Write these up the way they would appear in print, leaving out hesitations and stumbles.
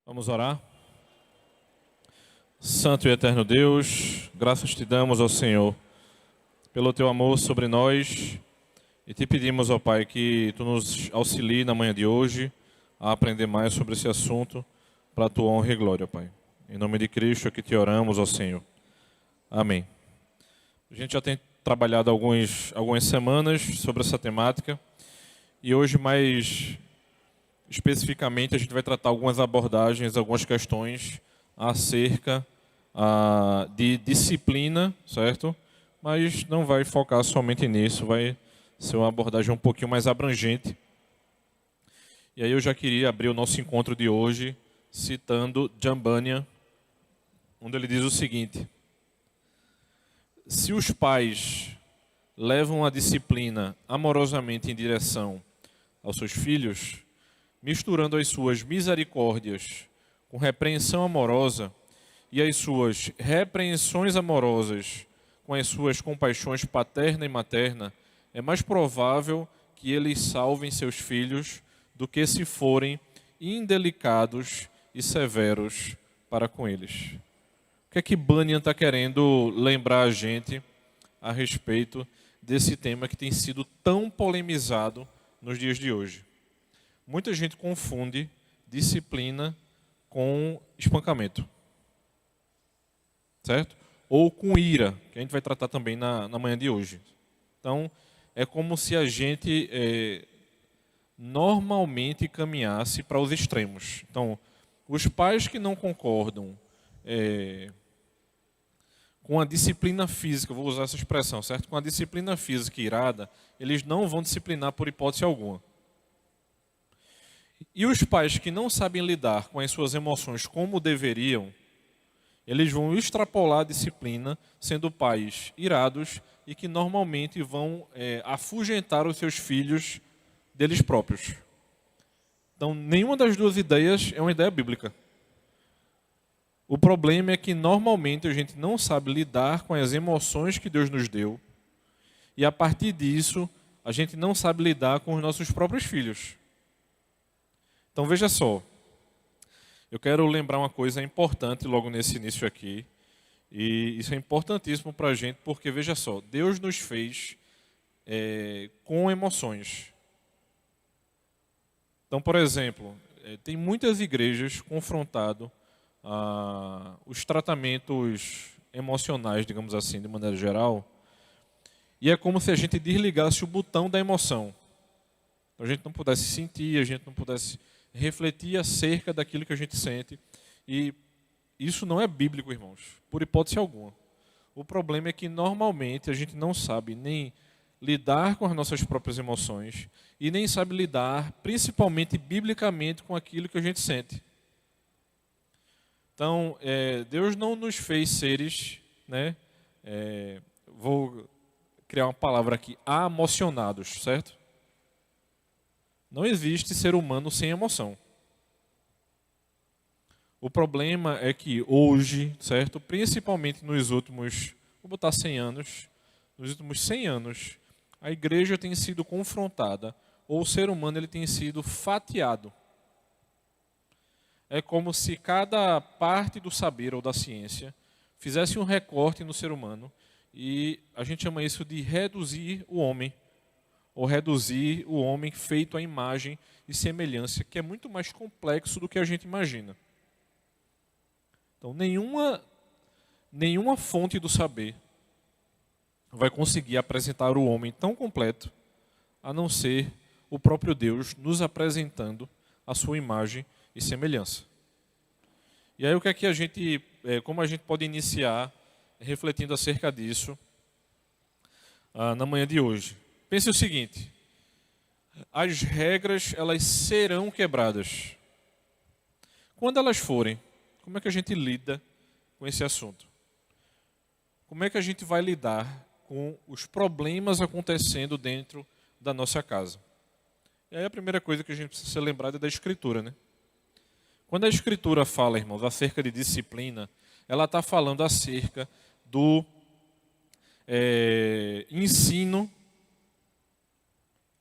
Vamos orar. Santo e eterno Deus, graças te damos, ó Senhor, pelo teu amor sobre nós, e te pedimos, ó Pai, que tu nos auxilie na manhã de hoje a aprender mais sobre esse assunto, para a tua honra e glória, Pai. Em nome de Cristo é que te oramos, ó Senhor. Amém. A gente já tem trabalhado algumas semanas sobre essa temática, e hoje mais especificamente a gente vai tratar algumas abordagens, algumas questões acerca de disciplina, certo? Mas não vai focar somente nisso, vai ser uma abordagem um pouquinho mais abrangente. E aí eu já queria abrir o nosso encontro de hoje citando John Bunyan, onde ele diz o seguinte: se os pais levam a disciplina amorosamente em direção aos seus filhos, misturando as suas misericórdias com repreensão amorosa e as suas repreensões amorosas com as suas compaixões paterna e materna, é mais provável que eles salvem seus filhos do que se forem indelicados e severos para com eles. O que é que Bunyan está querendo lembrar a gente a respeito desse tema que tem sido tão polemizado nos dias de hoje? Muita gente confunde disciplina com espancamento, certo? Ou com ira, que a gente vai tratar também na manhã de hoje. Então, é como se a gente normalmente caminhasse para os extremos. Então, os pais que não concordam com a disciplina física, vou usar essa expressão, certo? Com a disciplina física irada, eles não vão disciplinar por hipótese alguma. E os pais que não sabem lidar com as suas emoções como deveriam, eles vão extrapolar a disciplina, sendo pais irados e que normalmente vão afugentar os seus filhos deles próprios. Então, nenhuma das duas ideias é uma ideia bíblica. O problema é que normalmente a gente não sabe lidar com as emoções que Deus nos deu, e a partir disso, a gente não sabe lidar com os nossos próprios filhos. Então veja só, eu quero lembrar uma coisa importante logo nesse início aqui, e isso é importantíssimo para a gente, porque veja só, Deus nos fez com emoções. Então, por exemplo, tem muitas igrejas confrontado os tratamentos emocionais, digamos assim, de maneira geral, e é como se a gente desligasse o botão da emoção. Então, a gente não pudesse sentir, a gente não pudesse refletir acerca daquilo que a gente sente. E isso não é bíblico, irmãos, por hipótese alguma. O problema é que normalmente a gente não sabe nem lidar com as nossas próprias emoções e nem sabe lidar, principalmente biblicamente, com aquilo que a gente sente. Então, Deus não nos fez seres, vou criar uma palavra aqui, amocionados, certo? Não existe ser humano sem emoção. O problema é que hoje, certo, principalmente nos últimos, vou botar 100 anos, nos últimos 100 anos, a igreja tem sido confrontada, ou o ser humano ele tem sido fatiado. É como se cada parte do saber ou da ciência fizesse um recorte no ser humano, e a gente chama isso de reduzir o homem, ou reduzir o homem feito à imagem e semelhança, que é muito mais complexo do que a gente imagina. Então, nenhuma fonte do saber vai conseguir apresentar o homem tão completo, a não ser o próprio Deus nos apresentando a sua imagem e semelhança. E aí o que é que como a gente pode iniciar refletindo acerca disso na manhã de hoje? Pense o seguinte: as regras elas serão quebradas. Quando elas forem, como é que a gente lida com esse assunto? Como é que a gente vai lidar com os problemas acontecendo dentro da nossa casa? E aí a primeira coisa que a gente precisa ser lembrado é da Escritura, né? Quando a Escritura fala, irmãos, acerca de disciplina, ela está falando acerca do ensino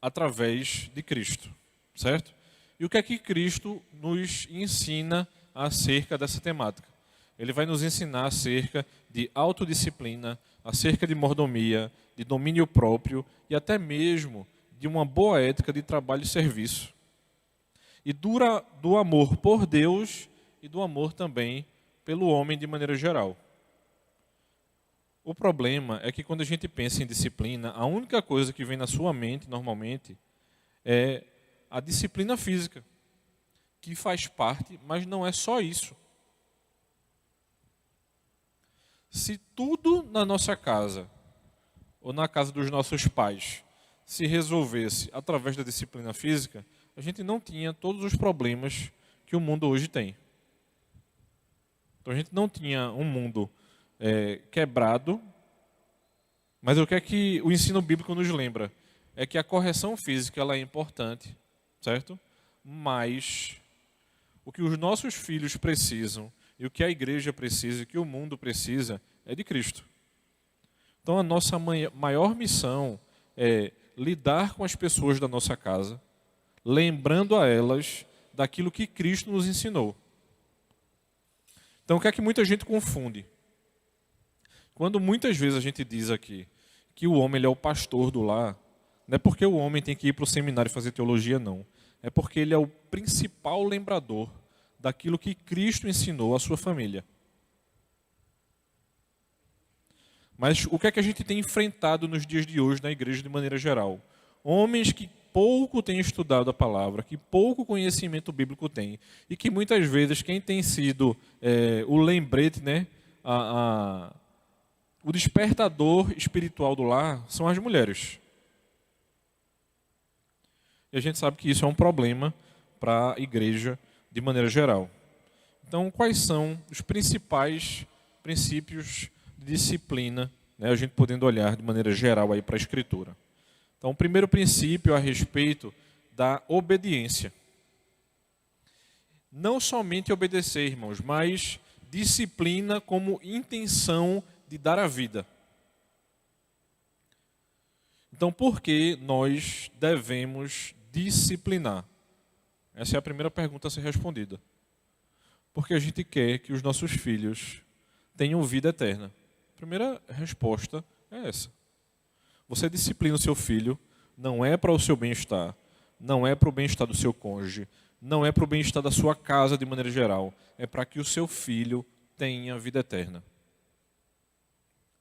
através de Cristo, certo? E o que é que Cristo nos ensina acerca dessa temática. Ele vai nos ensinar acerca de autodisciplina, acerca de mordomia, de domínio próprio e até mesmo de uma boa ética de trabalho e serviço. E do amor por Deus e do amor também pelo homem de maneira geral. O problema é que quando a gente pensa em disciplina, a única coisa que vem na sua mente, normalmente, é a disciplina física, que faz parte, mas não é só isso. Se tudo na nossa casa, ou na casa dos nossos pais, se resolvesse através da disciplina física, a gente não tinha todos os problemas que o mundo hoje tem. Então a gente não tinha um mundo quebrado, mas o que é que o ensino bíblico nos lembra? É que a correção física ela é importante, certo? Mas o que os nossos filhos precisam e o que a igreja precisa e o que o mundo precisa é de Cristo. Então a nossa maior missão é lidar com as pessoas da nossa casa, lembrando a elas daquilo que Cristo nos ensinou. Então o que é que muita gente confunde? Quando muitas vezes a gente diz aqui que o homem ele é o pastor do lar, não é porque o homem tem que ir para o seminário fazer teologia, não. É porque ele é o principal lembrador daquilo que Cristo ensinou à sua família. Mas o que é que a gente tem enfrentado nos dias de hoje na igreja de maneira geral? Homens que pouco têm estudado a palavra, que pouco conhecimento bíblico têm, e que muitas vezes quem tem sido o lembrete, né, o despertador espiritual do lar são as mulheres. E a gente sabe que isso é um problema para a igreja de maneira geral. Então, quais são os principais princípios de disciplina, né, a gente podendo olhar de maneira geral aí para a Escritura? Então, o primeiro princípio é a respeito da obediência. Não somente obedecer, irmãos, mas disciplina como intenção de dar a vida. Então, por que nós devemos disciplinar? Essa é a primeira pergunta a ser respondida. Porque a gente quer que os nossos filhos tenham vida eterna. A primeira resposta é essa. Você disciplina o seu filho, não é para o seu bem-estar, não é para o bem-estar do seu cônjuge, não é para o bem-estar da sua casa de maneira geral, é para que o seu filho tenha vida eterna.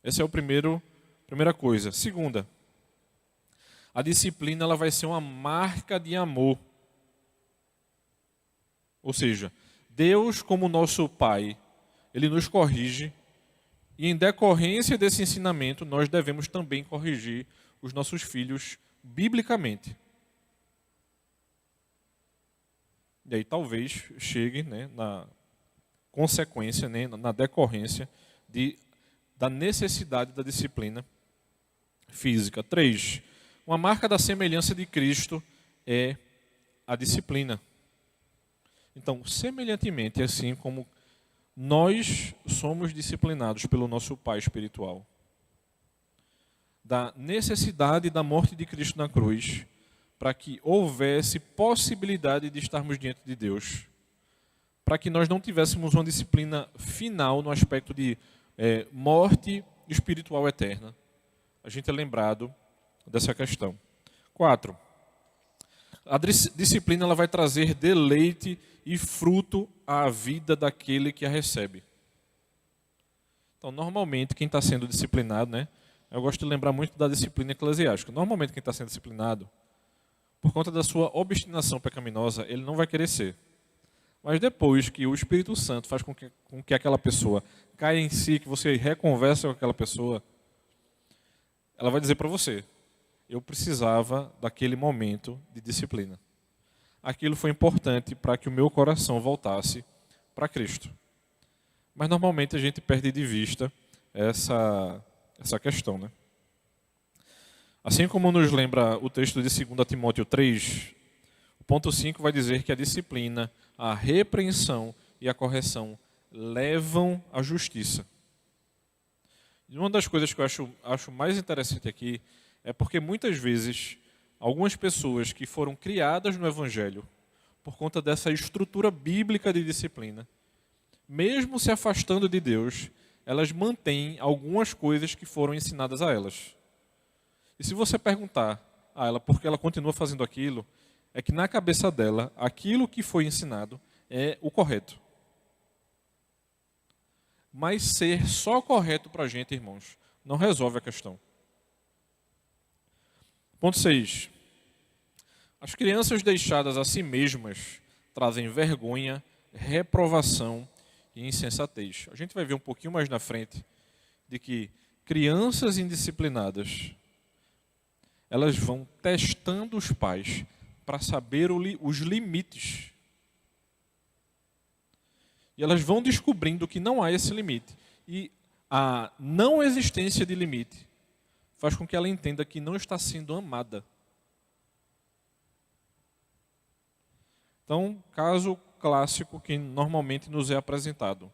Essa é a primeira coisa. Segunda, a disciplina ela vai ser uma marca de amor. Ou seja, Deus, como nosso Pai, Ele nos corrige e em decorrência desse ensinamento nós devemos também corrigir os nossos filhos biblicamente. E aí talvez chegue, né, na consequência, né, na decorrência da necessidade da disciplina física. 3. Uma marca da semelhança de Cristo é a disciplina. Então, semelhantemente, assim como nós somos disciplinados pelo nosso Pai espiritual, da necessidade da morte de Cristo na cruz, para que houvesse possibilidade de estarmos diante de Deus, para que nós não tivéssemos uma disciplina final no aspecto de morte espiritual eterna. A gente é lembrado dessa questão. 4. A disciplina ela vai trazer deleite e fruto à vida daquele que a recebe. Então, normalmente, quem está sendo disciplinado, né? Eu gosto de lembrar muito da disciplina eclesiástica. Normalmente, quem está sendo disciplinado, por conta da sua obstinação pecaminosa, ele não vai querer ser. Mas depois que o Espírito Santo faz com que aquela pessoa caia em si, que você reconversa com aquela pessoa, ela vai dizer para você: eu precisava daquele momento de disciplina. Aquilo foi importante para que o meu coração voltasse para Cristo. Mas normalmente a gente perde de vista essa questão, né? Assim como nos lembra o texto de 2 Timóteo 3, o ponto 5 vai dizer que a disciplina, a repreensão e a correção levam à justiça. E uma das coisas que eu acho mais interessante aqui é porque muitas vezes algumas pessoas que foram criadas no Evangelho, por conta dessa estrutura bíblica de disciplina, mesmo se afastando de Deus, elas mantêm algumas coisas que foram ensinadas a elas. E se você perguntar a ela por que ela continua fazendo aquilo, é que na cabeça dela, aquilo que foi ensinado é o correto. Mas ser só correto para a gente, irmãos, não resolve a questão. Ponto 6. As crianças deixadas a si mesmas trazem vergonha, reprovação e insensatez. A gente vai ver um pouquinho mais na frente de que crianças indisciplinadas, elas vão testando os pais para saber os limites. E elas vão descobrindo que não há esse limite. E a não existência de limite faz com que ela entenda que não está sendo amada. Então, caso clássico que normalmente nos é apresentado.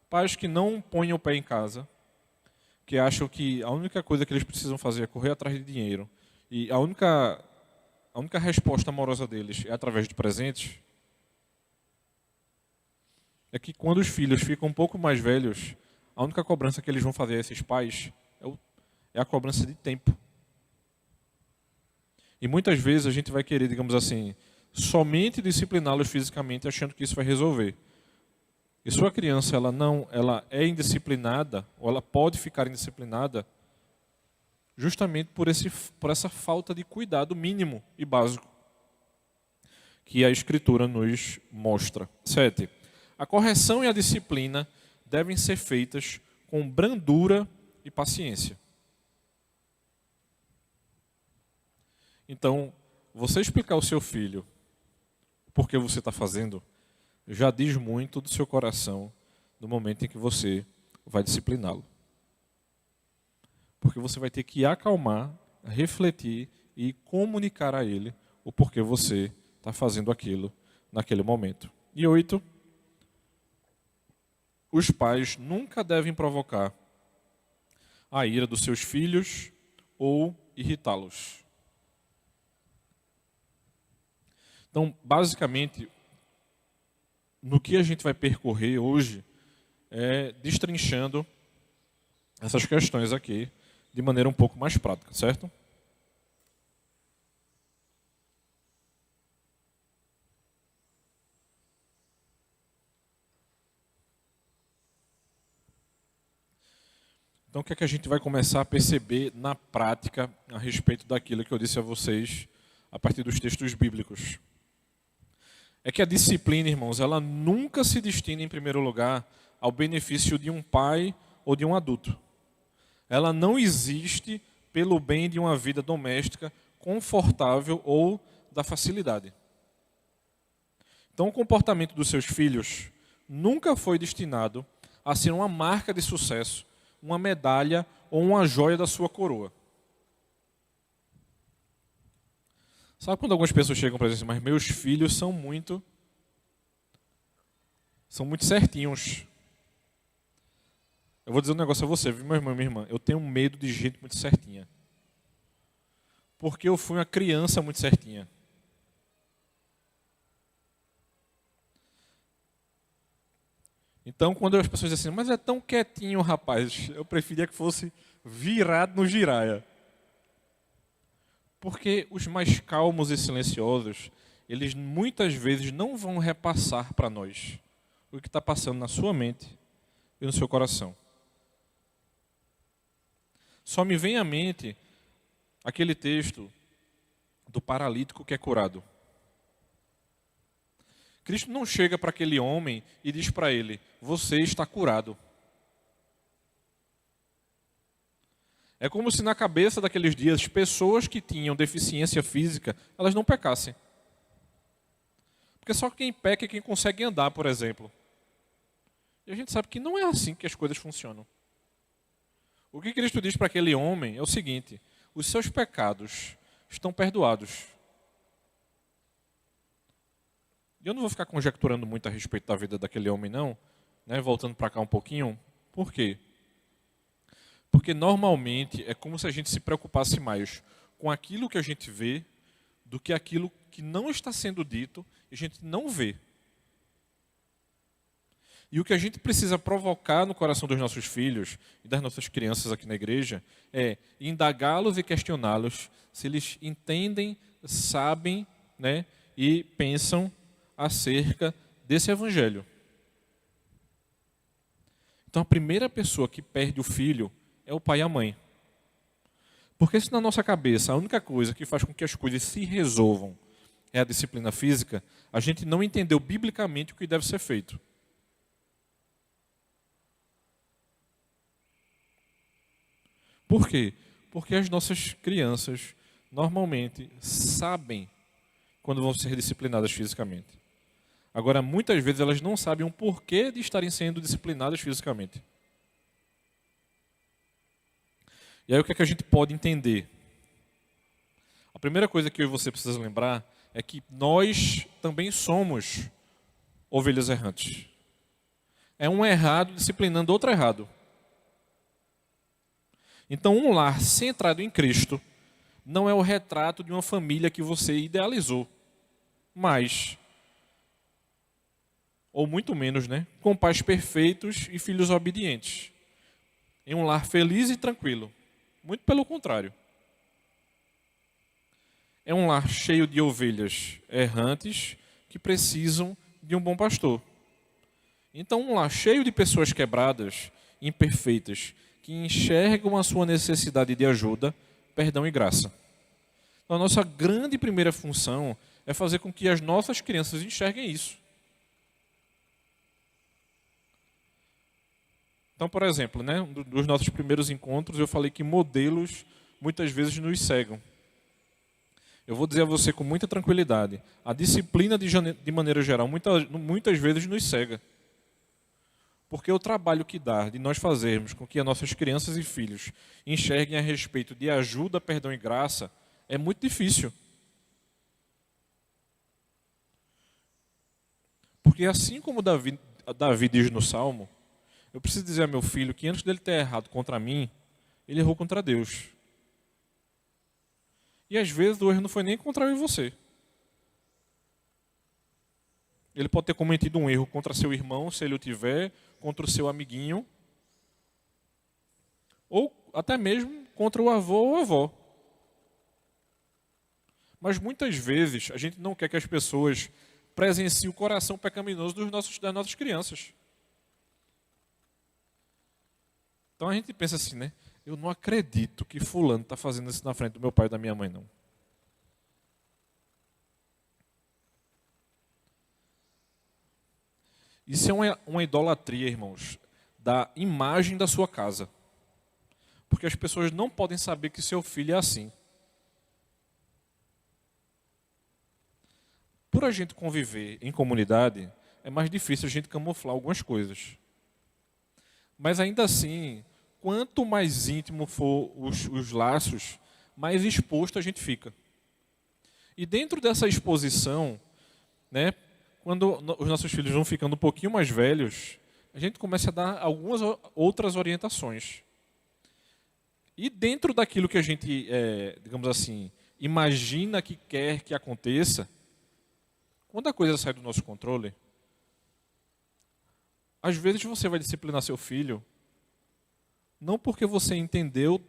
Pais que não põem o pé em casa, que acham que a única coisa que eles precisam fazer é correr atrás de dinheiro, e a única resposta amorosa deles é através de presentes, é que quando os filhos ficam um pouco mais velhos, a única cobrança que eles vão fazer a esses pais é a cobrança de tempo. E muitas vezes a gente vai querer, digamos assim, somente discipliná-los fisicamente, achando que isso vai resolver. E sua criança ela é indisciplinada, ou ela pode ficar indisciplinada, justamente por essa falta de cuidado mínimo e básico que a Escritura nos mostra. 7. A correção e a disciplina devem ser feitas com brandura e paciência. Então, você explicar ao seu filho por que você está fazendo, já diz muito do seu coração no momento em que você vai discipliná-lo. Porque você vai ter que acalmar, refletir e comunicar a ele o porquê você está fazendo aquilo naquele momento. E 8, os pais nunca devem provocar a ira dos seus filhos ou irritá-los. Então, basicamente, no que a gente vai percorrer hoje é destrinchando essas questões aqui de maneira um pouco mais prática, certo? Então, o que é que a gente vai começar a perceber na prática a respeito daquilo que eu disse a vocês a partir dos textos bíblicos? É que a disciplina, irmãos, ela nunca se destina, em primeiro lugar, ao benefício de um pai ou de um adulto. Ela não existe pelo bem de uma vida doméstica confortável ou da facilidade. Então, o comportamento dos seus filhos nunca foi destinado a ser uma marca de sucesso, uma medalha ou uma joia da sua coroa. Sabe quando algumas pessoas chegam para dizer assim, mas meus filhos são muito certinhos. Eu vou dizer um negócio a você, viu, meu irmão e minha irmã? Eu tenho medo de gente muito certinha. Porque eu fui uma criança muito certinha. Então, quando as pessoas dizem assim, mas é tão quietinho, rapaz, eu preferia que fosse virado no giraia. Porque os mais calmos e silenciosos, eles muitas vezes não vão repassar para nós o que está passando na sua mente e no seu coração. Só me vem à mente aquele texto do paralítico que é curado. Cristo não chega para aquele homem e diz para ele, você está curado. É como se na cabeça daqueles dias, pessoas que tinham deficiência física, elas não pecassem. Porque só quem peca é quem consegue andar, por exemplo. E a gente sabe que não é assim que as coisas funcionam. O que Cristo diz para aquele homem é o seguinte, os seus pecados estão perdoados. Eu não vou ficar conjecturando muito a respeito da vida daquele homem, não, né? Voltando para cá um pouquinho. Por quê? Porque normalmente é como se a gente se preocupasse mais com aquilo que a gente vê do que aquilo que não está sendo dito e a gente não vê. E o que a gente precisa provocar no coração dos nossos filhos e das nossas crianças aqui na igreja é indagá-los e questioná-los se eles entendem, sabem, né, e pensam acerca desse evangelho. Então a primeira pessoa que perde o filho é o pai e a mãe. Porque se na nossa cabeça a única coisa que faz com que as coisas se resolvam é a disciplina física, a gente não entendeu biblicamente o que deve ser feito. Por quê? Porque as nossas crianças normalmente sabem quando vão ser disciplinadas fisicamente. Agora, muitas vezes elas não sabem o porquê de estarem sendo disciplinadas fisicamente. E aí o que é que a gente pode entender? A primeira coisa que eu e você precisa lembrar é que nós também somos ovelhas errantes. É um errado disciplinando outro errado. Então, um lar centrado em Cristo não é o retrato de uma família que você idealizou, mas, ou muito menos, né, com pais perfeitos e filhos obedientes. Em um lar feliz e tranquilo. Muito pelo contrário. É um lar cheio de ovelhas errantes que precisam de um bom pastor. Então, um lar cheio de pessoas quebradas, imperfeitas, que enxergam a sua necessidade de ajuda, perdão e graça. Então, a nossa grande primeira função é fazer com que as nossas crianças enxerguem isso. Então, por exemplo, né, dos nossos primeiros encontros, eu falei que modelos muitas vezes nos cegam. Eu vou dizer a você com muita tranquilidade, a disciplina de maneira geral muitas vezes nos cega. Porque o trabalho que dá de nós fazermos com que as nossas crianças e filhos enxerguem a respeito de ajuda, perdão e graça é muito difícil. Porque assim como Davi diz no Salmo, eu preciso dizer a meu filho que antes dele ter errado contra mim, ele errou contra Deus. E às vezes o erro não foi nem contra eu e você. Ele pode ter cometido um erro contra seu irmão, se ele o tiver, contra o seu amiguinho, ou até mesmo contra o avô ou a avó. Mas muitas vezes a gente não quer que as pessoas presenciem o coração pecaminoso das nossas crianças. Então a gente pensa assim, né? Eu não acredito que fulano está fazendo isso na frente do meu pai e da minha mãe, não. Isso é uma idolatria, irmãos, da imagem da sua casa. Porque as pessoas não podem saber que seu filho é assim. Por a gente conviver em comunidade, é mais difícil a gente camuflar algumas coisas. Mas ainda assim, quanto mais íntimo for os laços, mais exposto a gente fica. E dentro dessa exposição, né, quando os nossos filhos vão ficando um pouquinho mais velhos, a gente começa a dar algumas outras orientações. E dentro daquilo que a gente, digamos assim, imagina que quer que aconteça, quando a coisa sai do nosso controle, às vezes você vai disciplinar seu filho, não porque você entendeu,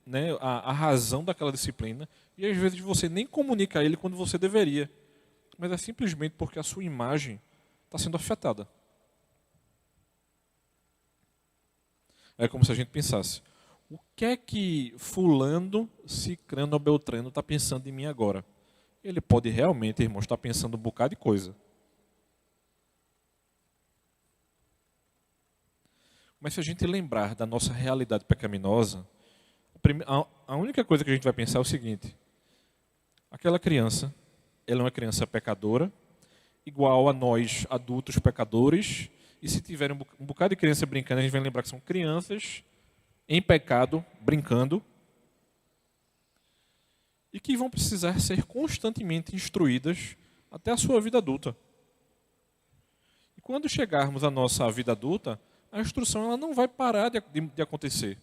né, a razão daquela disciplina, e às vezes você nem comunica a ele quando você deveria, mas é simplesmente porque a sua imagem está sendo afetada. É como se a gente pensasse, o que é que fulano, cicrano ou beltrano está pensando em mim agora? Ele pode realmente, irmão, estar pensando um bocado de coisa. Mas se a gente lembrar da nossa realidade pecaminosa, a única coisa que a gente vai pensar é o seguinte: aquela criança, ela é uma criança pecadora, igual a nós, adultos pecadores, e se tiver um bocado de criança brincando, a gente vai lembrar que são crianças em pecado, brincando, e que vão precisar ser constantemente instruídas até a sua vida adulta. E quando chegarmos à nossa vida adulta, a instrução ela não vai parar de acontecer,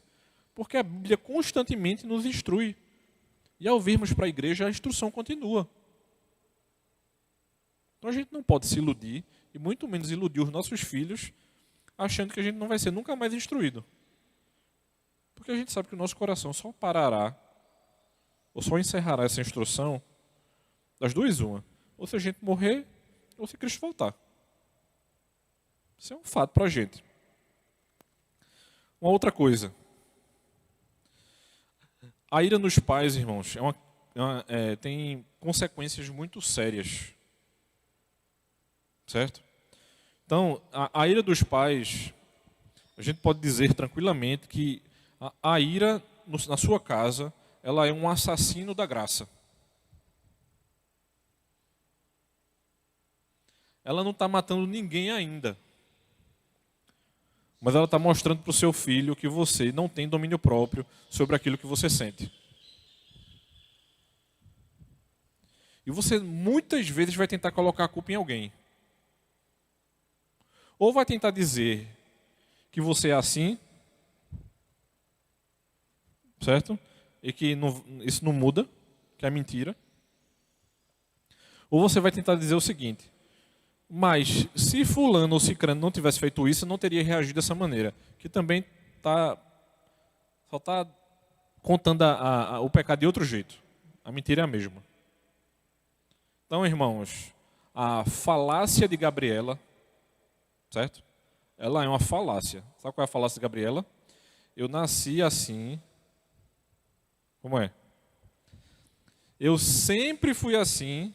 porque a Bíblia constantemente nos instrui. E ao virmos para a igreja, a instrução continua. Então a gente não pode se iludir, e muito menos iludir os nossos filhos, achando que a gente não vai ser nunca mais instruído. Porque a gente sabe que o nosso coração só parará, ou só encerrará essa instrução, das duas uma. Ou se a gente morrer, ou se Cristo voltar. Isso é um fato para a gente. Uma outra coisa. A ira nos pais, irmãos, tem consequências muito sérias. Certo? Então, a ira dos pais, a gente pode dizer tranquilamente que a ira na sua casa, ela é um assassino da graça. Ela não está matando ninguém ainda. Mas ela está mostrando para o seu filho que você não tem domínio próprio sobre aquilo que você sente. E você muitas vezes vai tentar colocar a culpa em alguém. Ou vai tentar dizer que você é assim, certo? E que isso não muda, que é mentira. Ou você vai tentar dizer o seguinte: mas se fulano ou cicrano não tivesse feito isso, eu não teria reagido dessa maneira. Que também só está contando o pecado de outro jeito. A mentira é a mesma. Então, irmãos, a falácia de Gabriela, certo? Ela é uma falácia. Sabe qual é a falácia de Gabriela? Eu nasci assim. Como é? Eu sempre fui assim.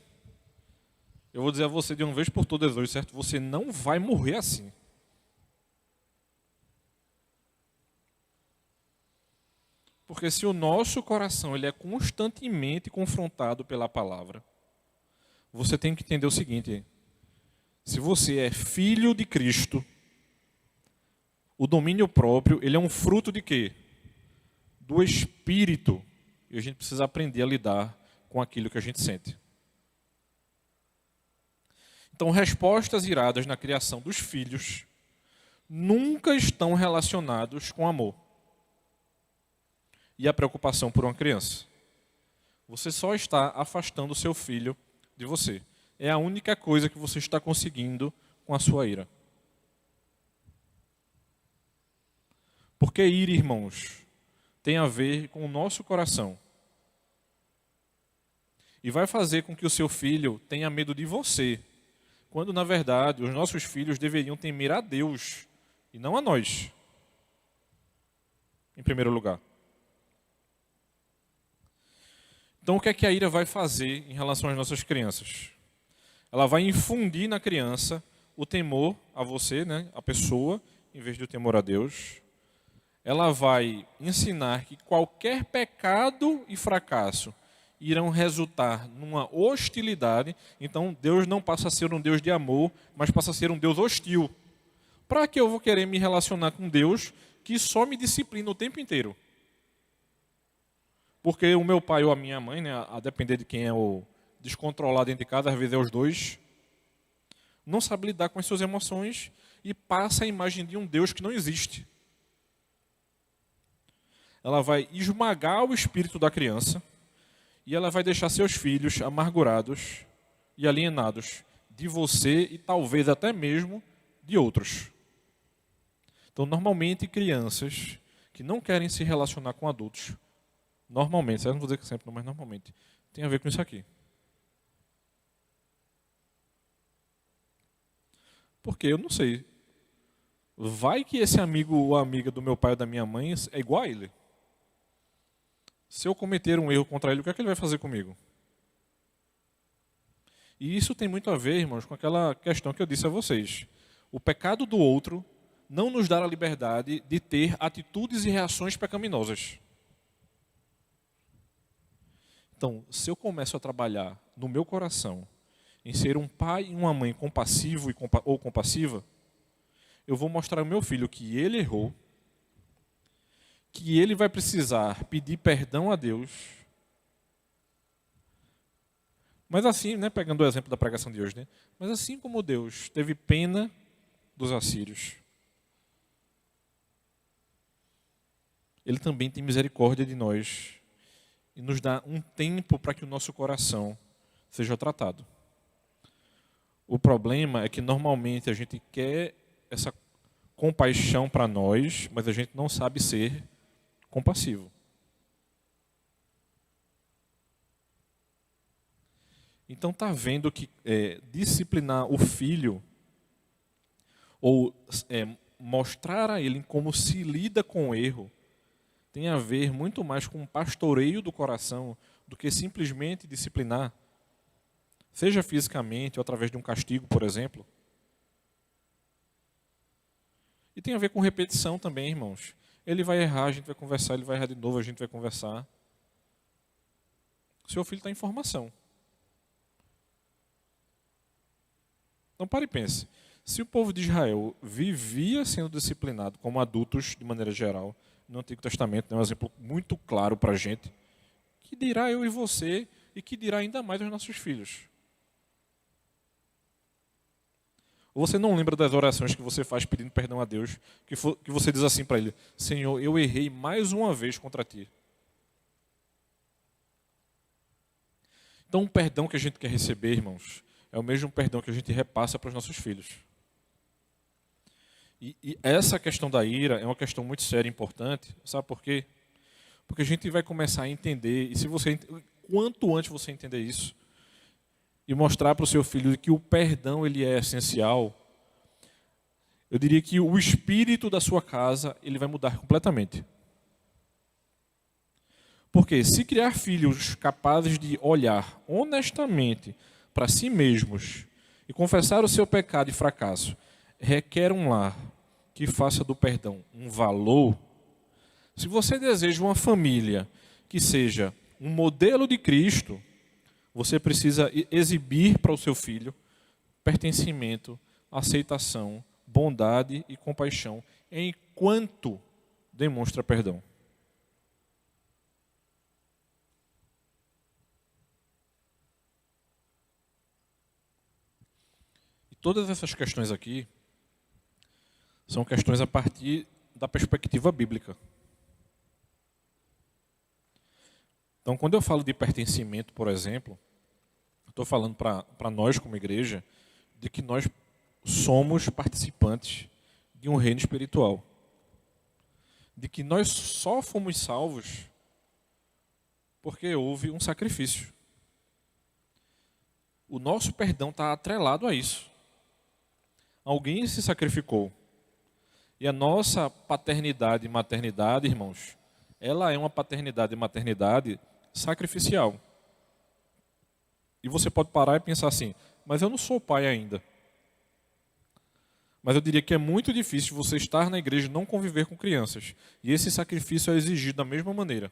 Eu vou dizer a você de uma vez por todas hoje, certo? Você não vai morrer assim. Porque se o nosso coração ele é constantemente confrontado pela palavra, você tem que entender o seguinte: se você é filho de Cristo, o domínio próprio, ele é um fruto de quê? Do Espírito. E a gente precisa aprender a lidar com aquilo que a gente sente. Então, respostas iradas na criação dos filhos nunca estão relacionados com amor e a preocupação por uma criança. Você só está afastando o seu filho de você. É a única coisa que você está conseguindo com a sua ira. Porque ira, irmãos, tem a ver com o nosso coração. E vai fazer com que o seu filho tenha medo de você. Quando, na verdade, os nossos filhos deveriam temer a Deus e não a nós. Em primeiro lugar. Então, o que é que a ira vai fazer em relação às nossas crianças? Ela vai infundir na criança o temor a você, né, a pessoa, em vez do temor a Deus. Ela vai ensinar que qualquer pecado e fracasso irão resultar numa hostilidade. Então, Deus não passa a ser um Deus de amor, mas passa a ser um Deus hostil. Para que eu vou querer me relacionar com Deus que só me disciplina o tempo inteiro? Porque o meu pai ou a minha mãe, né, a depender de quem é o descontrolado dentro de casa, às vezes é os dois, não sabe lidar com as suas emoções e passa a imagem de um Deus que não existe. Ela vai esmagar o espírito da criança e ela vai deixar seus filhos amargurados e alienados de você e talvez até mesmo de outros. Então, normalmente, crianças que não querem se relacionar com adultos, normalmente, eu não vou dizer que sempre, mas normalmente, tem a ver com isso aqui. Porque eu não sei. Vai que esse amigo ou amiga do meu pai ou da minha mãe é igual a ele. Se eu cometer um erro contra ele, o que é que ele vai fazer comigo? E isso tem muito a ver, irmãos, com aquela questão que eu disse a vocês. O pecado do outro não nos dá a liberdade de ter atitudes e reações pecaminosas. Então, se eu começo a trabalhar no meu coração em ser um pai e uma mãe compassivo ou compassiva, eu vou mostrar ao meu filho que ele errou, que ele vai precisar pedir perdão a Deus. Mas assim, né, pegando o exemplo da pregação de hoje, né, mas assim como Deus teve pena dos assírios, Ele também tem misericórdia de nós e nos dá um tempo para que o nosso coração seja tratado. O problema é que normalmente a gente quer essa compaixão para nós, mas a gente não sabe ser compassivo. Então está vendo que disciplinar o filho, ou mostrar a ele como se lida com o erro, tem a ver muito mais com um pastoreio do coração do que simplesmente disciplinar, seja fisicamente ou através de um castigo, por exemplo. E tem a ver com repetição também, irmãos. Ele vai errar, a gente vai conversar, ele vai errar de novo, a gente vai conversar. Seu filho está em formação. Então pare e pense. Se o povo de Israel vivia sendo disciplinado como adultos, de maneira geral, no Antigo Testamento, é um exemplo muito claro para a gente, que dirá eu e você, e que dirá ainda mais aos nossos filhos. Ou você não lembra das orações que você faz pedindo perdão a Deus, que você diz assim para ele: Senhor, eu errei mais uma vez contra ti. Então o perdão que a gente quer receber, irmãos, é o mesmo perdão que a gente repassa para os nossos filhos. E essa questão da ira é uma questão muito séria e importante. Sabe por quê? Porque a gente vai começar a entender, e quanto antes você entender isso, e mostrar para o seu filho que o perdão ele é essencial, eu diria que o espírito da sua casa ele vai mudar completamente. Porque se criar filhos capazes de olhar honestamente para si mesmos e confessar o seu pecado e fracasso, requer um lar que faça do perdão um valor. Se você deseja uma família que seja um modelo de Cristo, você precisa exibir para o seu filho pertencimento, aceitação, bondade e compaixão, enquanto demonstra perdão. E todas essas questões aqui são questões a partir da perspectiva bíblica. Então, quando eu falo de pertencimento, por exemplo, estou falando para nós como igreja, de que nós somos participantes de um reino espiritual. De que nós só fomos salvos porque houve um sacrifício. O nosso perdão está atrelado a isso. Alguém se sacrificou. E a nossa paternidade e maternidade, irmãos, ela é uma paternidade e maternidade sacrificial. E você pode parar e pensar assim: mas eu não sou pai ainda. Mas eu diria que é muito difícil você estar na igreja e não conviver com crianças. E esse sacrifício é exigido da mesma maneira.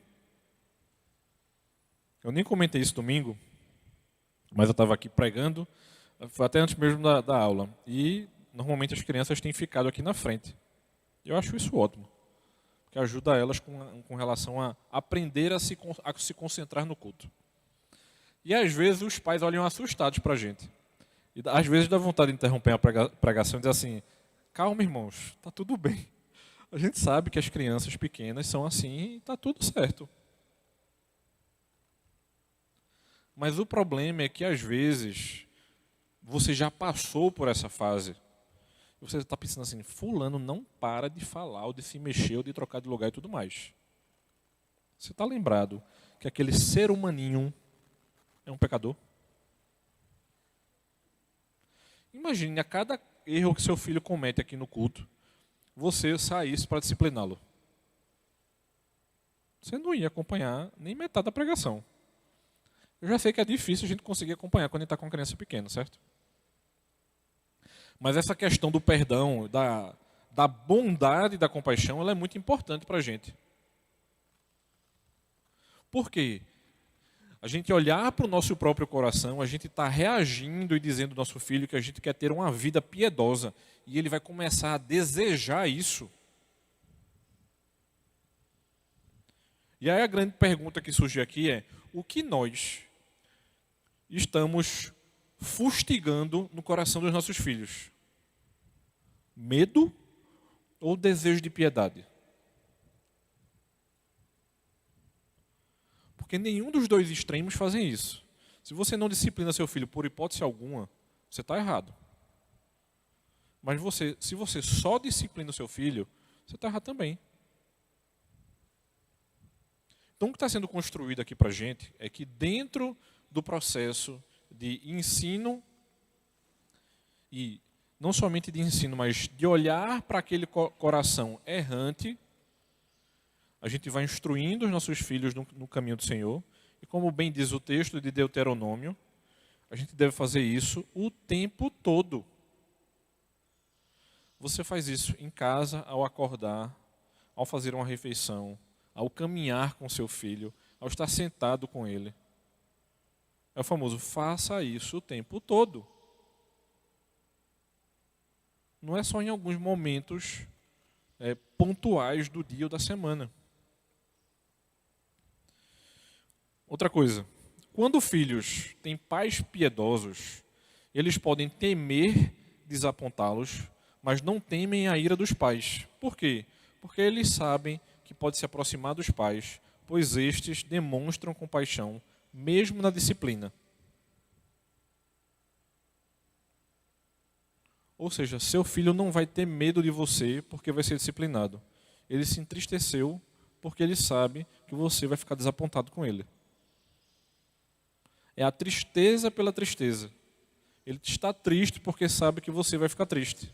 Eu nem comentei isso domingo, mas eu estava aqui pregando, foi até antes mesmo da aula. E normalmente as crianças têm ficado aqui na frente. Eu acho isso ótimo, porque ajuda elas com relação a aprender a se concentrar no culto. E às vezes os pais olham assustados para a gente. E às vezes dá vontade de interromper a pregação e dizer assim: calma, irmãos, está tudo bem. A gente sabe que as crianças pequenas são assim e está tudo certo. Mas o problema é que às vezes você já passou por essa fase. Você está pensando assim: fulano não para de falar, ou de se mexer, ou de trocar de lugar e tudo mais. Você está lembrado que aquele ser humaninho é um pecador? Imagine a cada erro que seu filho comete aqui no culto, você saísse para discipliná-lo. Você não ia acompanhar nem metade da pregação. Eu já sei que é difícil a gente conseguir acompanhar quando a gente está com uma criança pequena, certo? Mas essa questão do perdão, da bondade e da compaixão, ela é muito importante para a gente. Por quê? A gente olhar para o nosso próprio coração, a gente está reagindo e dizendo ao nosso filho que a gente quer ter uma vida piedosa. E ele vai começar a desejar isso. E aí a grande pergunta que surge aqui é: o que nós estamos fustigando no coração dos nossos filhos? Medo ou desejo de piedade? Porque nenhum dos dois extremos fazem isso. Se você não disciplina seu filho por hipótese alguma, você está errado. Mas se você só disciplina o seu filho, você está errado também. Então, o que está sendo construído aqui para a gente é que dentro do processo de ensino, e não somente de ensino, mas de olhar para aquele coração errante, a gente vai instruindo os nossos filhos no caminho do Senhor. E como bem diz o texto de Deuteronômio, a gente deve fazer isso o tempo todo. Você faz isso em casa, ao acordar, ao fazer uma refeição, ao caminhar com seu filho, ao estar sentado com ele. É o famoso, faça isso o tempo todo. Não é só em alguns momentos pontuais do dia ou da semana. Outra coisa, quando filhos têm pais piedosos, eles podem temer desapontá-los, mas não temem a ira dos pais. Por quê? Porque eles sabem que pode se aproximar dos pais, pois estes demonstram compaixão, mesmo na disciplina. Ou seja, seu filho não vai ter medo de você porque vai ser disciplinado. Ele se entristeceu porque ele sabe que você vai ficar desapontado com ele. É a tristeza pela tristeza. Ele está triste porque sabe que você vai ficar triste.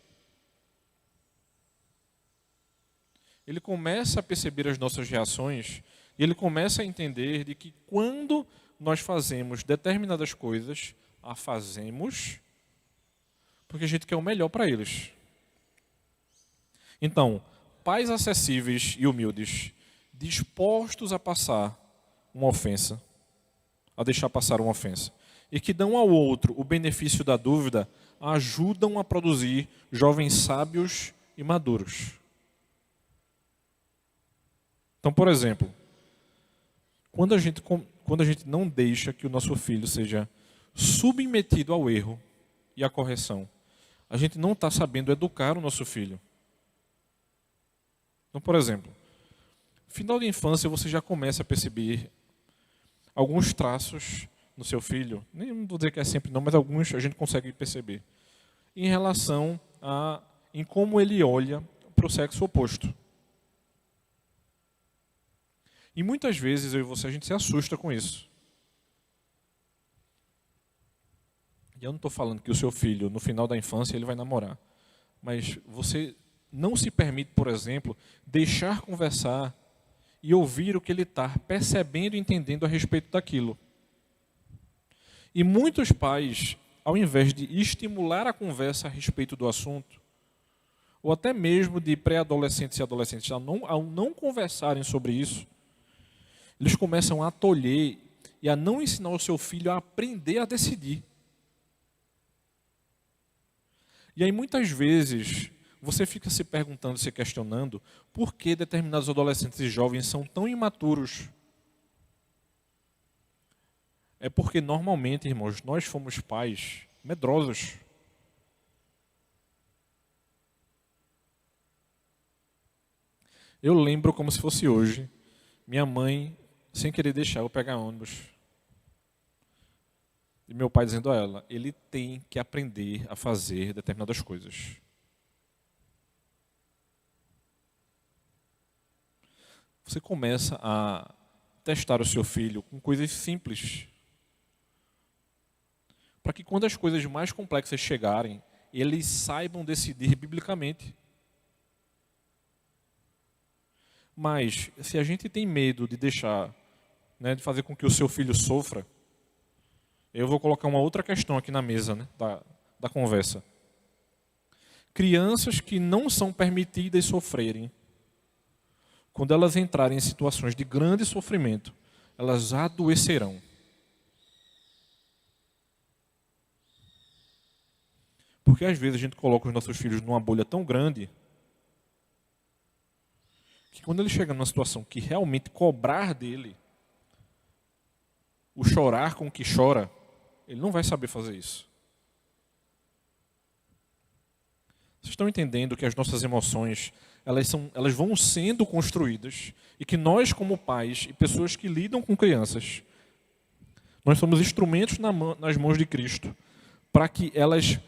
Ele começa a perceber as nossas reações e ele começa a entender de que quando nós fazemos determinadas coisas, a fazemos porque a gente quer o melhor para eles. Então, pais acessíveis e humildes, dispostos a passar uma ofensa, a deixar passar uma ofensa, e que dão ao outro o benefício da dúvida, ajudam a produzir jovens sábios e maduros. Então, por exemplo, quando a gente não deixa que o nosso filho seja submetido ao erro e à correção, a gente não está sabendo educar o nosso filho. Então, por exemplo, no final da infância você já começa a perceber alguns traços no seu filho, nem vou dizer que é sempre não, mas alguns a gente consegue perceber, em relação em como ele olha para o sexo oposto. E muitas vezes eu e você a gente se assusta com isso. E eu não estou falando que o seu filho, no final da infância, ele vai namorar. Mas você não se permite, por exemplo, deixar conversar e ouvir o que ele está percebendo e entendendo a respeito daquilo. E muitos pais, ao invés de estimular a conversa a respeito do assunto, ou até mesmo de pré-adolescentes e adolescentes, ao não conversarem sobre isso, eles começam a tolher e a não ensinar o seu filho a aprender a decidir. E aí muitas vezes você fica se perguntando, se questionando, por que determinados adolescentes e jovens são tão imaturos? É porque normalmente, irmãos, nós fomos pais medrosos. Eu lembro como se fosse hoje, minha mãe, sem querer deixar eu pegar ônibus. E meu pai dizendo a ela, ele tem que aprender a fazer determinadas coisas. Você começa a testar o seu filho com coisas simples. Para que quando as coisas mais complexas chegarem, eles saibam decidir biblicamente. Mas, se a gente tem medo de deixar, de fazer com que o seu filho sofra, eu vou colocar uma outra questão aqui na mesa, da conversa. Crianças que não são permitidas sofrerem, quando elas entrarem em situações de grande sofrimento, elas adoecerão. Porque às vezes a gente coloca os nossos filhos numa bolha tão grande, que quando ele chega numa situação que realmente cobrar dele, o chorar com o que chora, ele não vai saber fazer isso. Vocês estão entendendo que as nossas emoções, elas vão sendo construídas e que nós, como pais e pessoas que lidam com crianças, nós somos instrumentos nas mãos de Cristo para que elas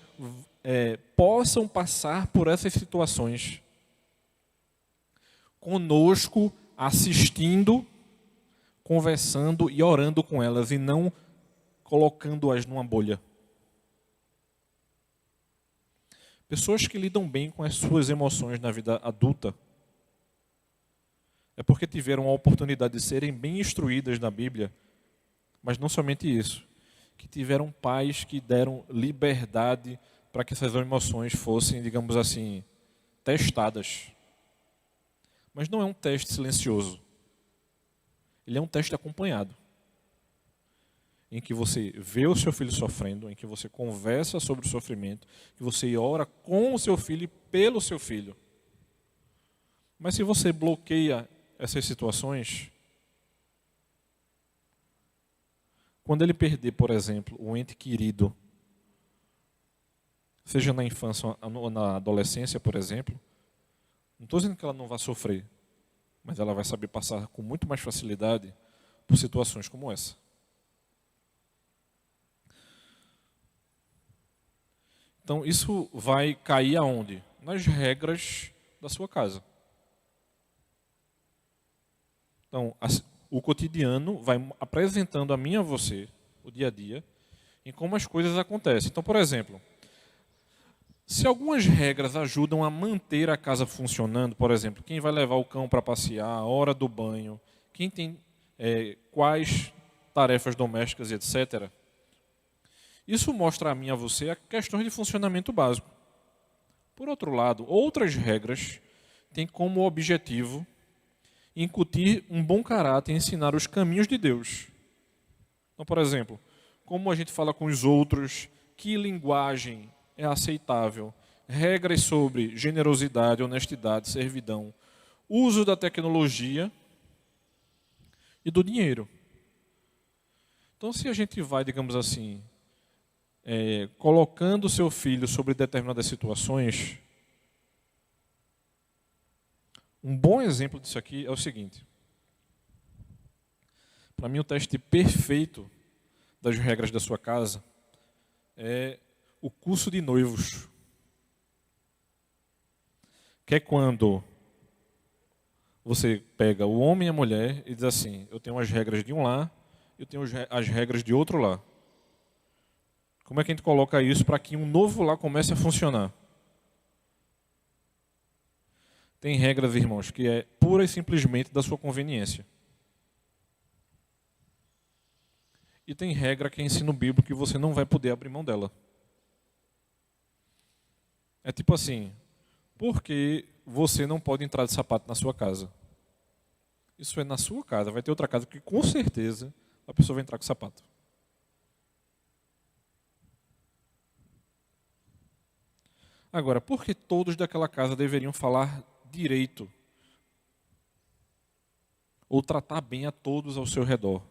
possam passar por essas situações conosco, assistindo, conversando e orando com elas, e não colocando-as numa bolha. Pessoas que lidam bem com as suas emoções na vida adulta é porque tiveram a oportunidade de serem bem instruídas na Bíblia, mas não somente isso, que tiveram pais que deram liberdade para que essas emoções fossem, digamos assim, testadas. Mas não é um teste silencioso. Ele é um teste acompanhado, em que você vê o seu filho sofrendo, em que você conversa sobre o sofrimento, que você ora com o seu filho e pelo seu filho. Mas se você bloqueia essas situações, quando ele perder, por exemplo, um ente querido, seja na infância ou na adolescência, por exemplo, não estou dizendo que ela não vai sofrer, mas ela vai saber passar com muito mais facilidade por situações como essa. Então, isso vai cair aonde? Nas regras da sua casa. Então, o cotidiano vai apresentando a mim e a você, o dia a dia, em como as coisas acontecem. Então, por exemplo, se algumas regras ajudam a manter a casa funcionando, por exemplo, quem vai levar o cão para passear, a hora do banho, quem tem quais tarefas domésticas, etc., isso mostra a mim e a você a questões de funcionamento básico. Por outro lado, outras regras têm como objetivo incutir um bom caráter e ensinar os caminhos de Deus. Então, por exemplo, como a gente fala com os outros, que linguagem é aceitável, regras sobre generosidade, honestidade, servidão, uso da tecnologia e do dinheiro. Então, se a gente vai, digamos assim, colocando o seu filho sobre determinadas situações, um bom exemplo disso aqui é o seguinte. Para mim, o teste perfeito das regras da sua casa é o curso de noivos. Que é quando você pega o homem e a mulher e diz assim, eu tenho as regras de um lar, eu tenho as regras de outro lar. Como é que a gente coloca isso para que um novo lar comece a funcionar? Tem regras, irmãos, que é pura e simplesmente da sua conveniência. E tem regra que é ensino bíblico que você não vai poder abrir mão dela. É tipo assim, por que você não pode entrar de sapato na sua casa? Isso é na sua casa, vai ter outra casa que com certeza a pessoa vai entrar com sapato. Agora, por que todos daquela casa deveriam falar direito? Ou tratar bem a todos ao seu redor?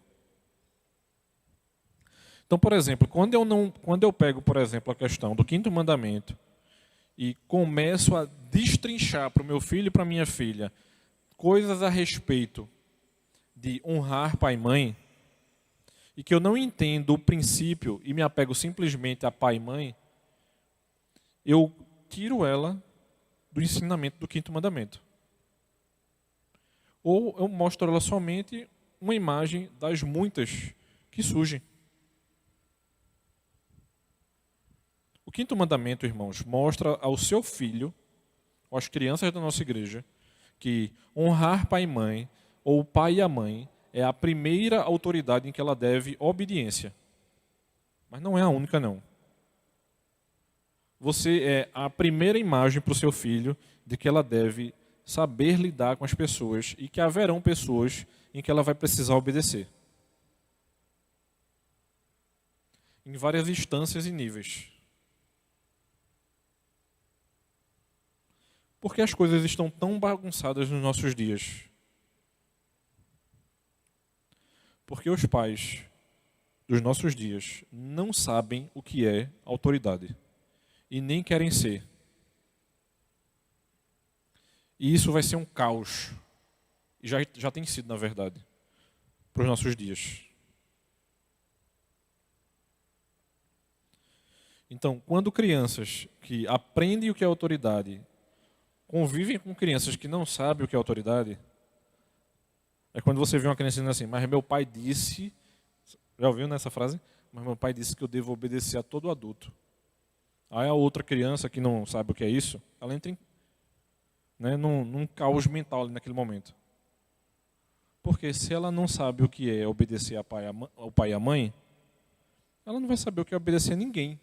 Então, por exemplo, quando eu pego, por exemplo, a questão do 5º mandamento e começo a destrinchar para o meu filho e para a minha filha coisas a respeito de honrar pai e mãe, e que eu não entendo o princípio e me apego simplesmente a pai e mãe, eu tiro ela do ensinamento do 5º mandamento. Ou eu mostro ela somente uma imagem das muitas que surgem. O 5º mandamento, irmãos, mostra ao seu filho, às crianças da nossa igreja, que honrar pai e mãe, ou o pai e a mãe, é a primeira autoridade em que ela deve obediência. Mas não é a única, não. Você é a primeira imagem para o seu filho de que ela deve saber lidar com as pessoas e que haverão pessoas em que ela vai precisar obedecer. Em várias instâncias e níveis. Por que as coisas estão tão bagunçadas nos nossos dias? Porque os pais dos nossos dias não sabem o que é autoridade. E nem querem ser. E isso vai ser um caos. E já tem sido, na verdade, para os nossos dias. Então, quando crianças que aprendem o que é autoridade convivem com crianças que não sabem o que é autoridade, é quando você vê uma criança dizendo assim, mas meu pai disse, já ouviu nessa frase? Mas meu pai disse que eu devo obedecer a todo adulto. Aí a outra criança que não sabe o que é isso, ela entra num caos mental ali naquele momento. Porque se ela não sabe o que é obedecer ao pai e à mãe, ela não vai saber o que é obedecer a ninguém.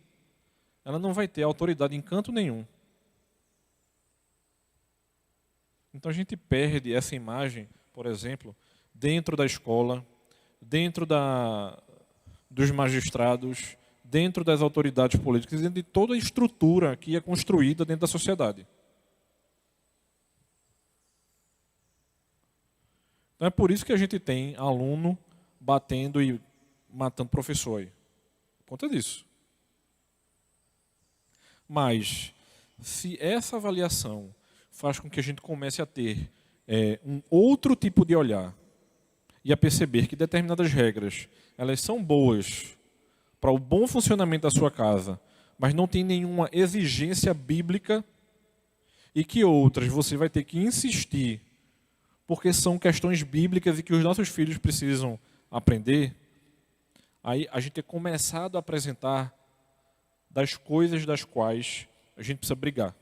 Ela não vai ter autoridade em canto nenhum. Então a gente perde essa imagem, por exemplo, dentro da escola, dentro dos magistrados, dentro das autoridades políticas, dentro de toda a estrutura que é construída dentro da sociedade. Então é por isso que a gente tem aluno batendo e matando professor aí. Por conta disso. Mas, se essa avaliação faz com que a gente comece a ter um outro tipo de olhar e a perceber que determinadas regras, elas são boas para o bom funcionamento da sua casa, mas não tem nenhuma exigência bíblica e que outras você vai ter que insistir porque são questões bíblicas e que os nossos filhos precisam aprender, aí a gente é começado a apresentar das coisas das quais a gente precisa brigar.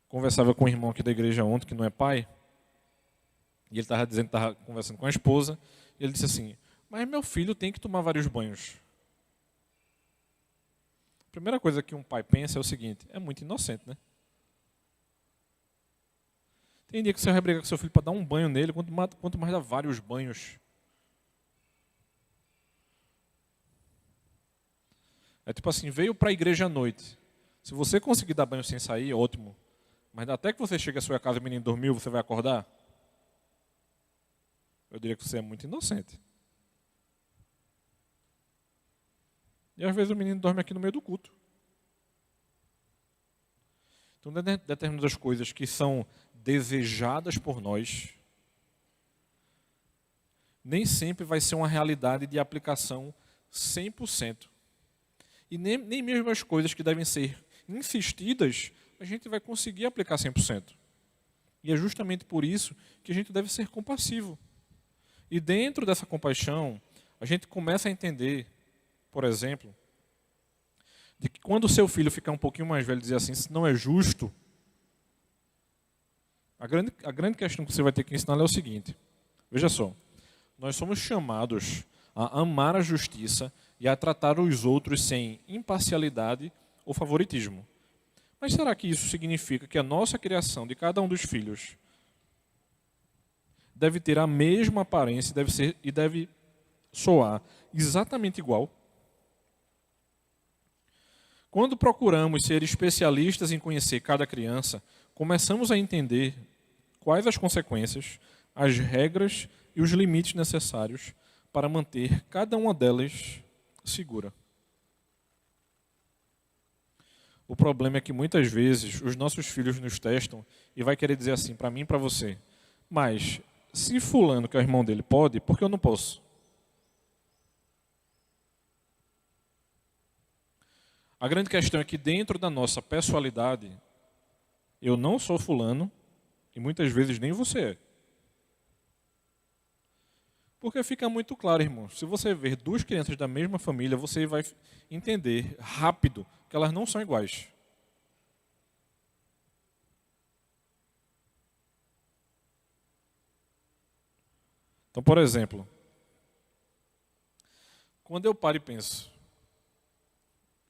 Conversava com um irmão aqui da igreja ontem, que não é pai, e ele estava dizendo que estava conversando com a esposa, e ele disse assim, mas meu filho tem que tomar vários banhos. A primeira coisa que um pai pensa é o seguinte, é muito inocente, né? Tem dia que você vai brigar com seu filho para dar um banho nele, quanto mais dar vários banhos. É tipo assim, veio para a igreja à noite. Se você conseguir dar banho sem sair, ótimo. Mas até que você chegue à sua casa e o menino dormiu, você vai acordar? Eu diria que você é muito inocente. E às vezes o menino dorme aqui no meio do culto. Então, determinadas coisas que são desejadas por nós, nem sempre vai ser uma realidade de aplicação 100%. E nem mesmo as coisas que devem ser insistidas, a gente vai conseguir aplicar 100%. E é justamente por isso que a gente deve ser compassivo. E dentro dessa compaixão, a gente começa a entender, por exemplo, de que quando o seu filho ficar um pouquinho mais velho e dizer assim, isso não é justo, a grande questão que você vai ter que ensinar é o seguinte, veja só, nós somos chamados a amar a justiça e a tratar os outros sem imparcialidade ou favoritismo. Mas será que isso significa que a nossa criação de cada um dos filhos deve ter a mesma aparência e deve soar exatamente igual? Quando procuramos ser especialistas em conhecer cada criança, começamos a entender quais as consequências, as regras e os limites necessários para manter cada uma delas segura. O problema é que muitas vezes os nossos filhos nos testam e vai querer dizer assim para mim e para você, mas se fulano, que é o irmão dele, pode, por que eu não posso? A grande questão é que dentro da nossa pessoalidade, eu não sou fulano e muitas vezes nem você é. Porque fica muito claro, irmãos, se você ver duas crianças da mesma família, você vai entender rápido que elas não são iguais. Então, por exemplo, quando eu paro e penso